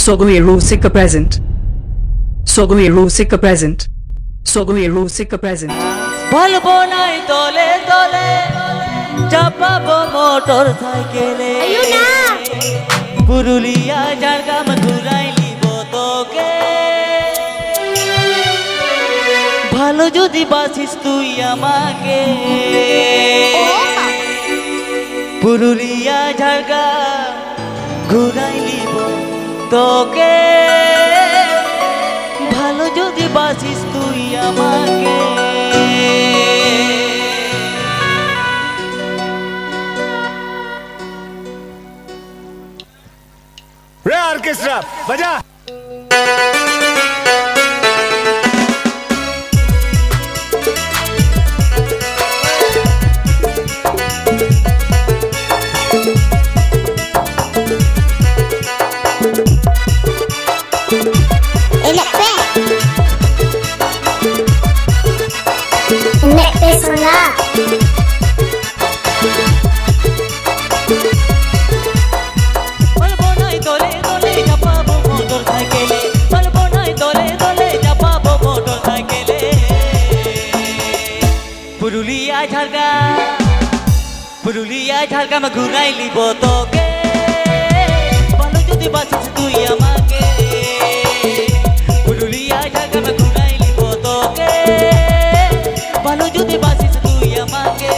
Sika present. Sika present. Sika present. বলবো নাই দলে দলে চাপাবো মোটর সাইকেলে পুরুলিয়া ঝাড়গ্রাম ঘুরাই লিব তোকে ভালো যদি বাসিস তুই আমাকে পুরুলিয়া ঝাড়গ্রাম ঘুরাই লিব তোকে ভালো যদি বাসিস তুই আমাকে रे ऑर्केस्ट्रा बजा পুরুলিয়া ঝাড়গ্রাম ঘুরাই লিব তোকে ভালো যদি বাসিস তুই আমাকে পুরুলিয়া ঝাড়গ্রাম ঘুরাই লিব তোকে ভালো যদি বাসিস তুই আমাকে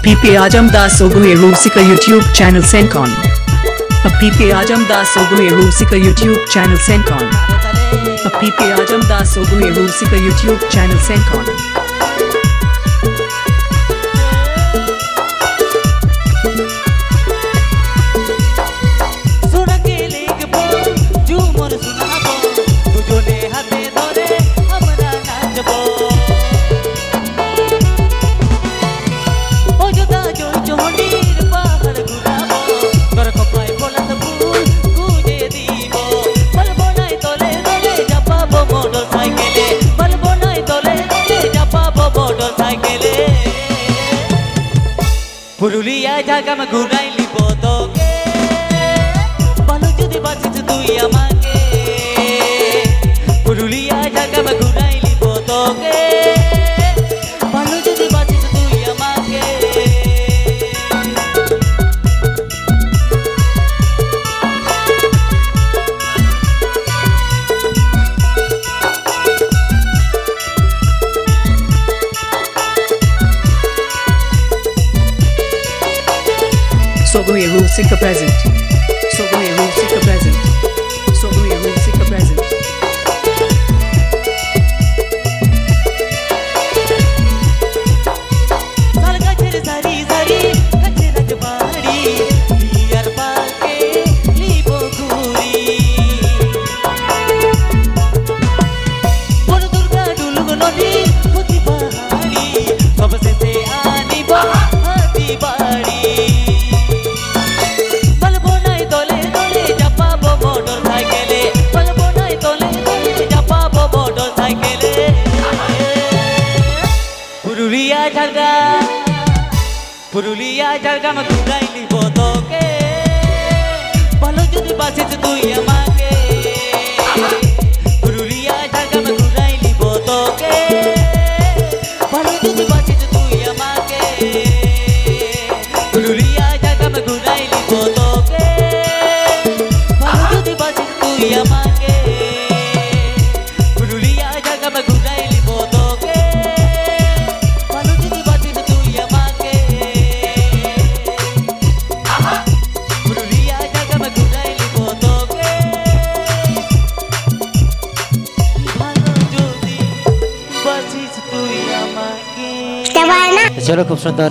PP Ajamdas Oguheru Sika YouTube channel Sencon. PP Ajamdas Oguheru Sika YouTube channel Sencon. PP Ajamdas Oguheru Sika YouTube channel Sencon. Purulia Jhargram ঘুরাই লিব তোকে ভালো যদি বাসিস তুই আমাকে পুরুলিয়া ঝাড়গ্রাম ঘুরাই লিব তোকে ভালো যদি বাসিস তুই আমাকে Soguheru Sika present. Soguheru Sika present. Soguheru Sika present. साल गजर सारी सारी गजर रजवाड़ी बियर पाके लीबो घूरी बोलो दुर्गा डुलुगो नदी होती पहाड़ी सबसे से आनी हाथी बाड़ी পুরুলিয়া ঝাড়গ্রাম ঘুরাই লিব তোকে ভালো যদি বাসিস তুই আমাকে পুরুলিয়া ঝাড়গ্রাম ঘুরাই লিব তোকে ভালো যদি বাসিস তুই আমাকে পুরুলিয়া ঝাড়গ্রাম ঘুরাই লিব তোকে ভালো যদি বাসিস তুই আমাকে পুরুলিয়া ঝাড়গ্রাম ঘুরাই লিব তোকে ভালো যদি বাসিস তুই আমাকে चलो खूब सुंदर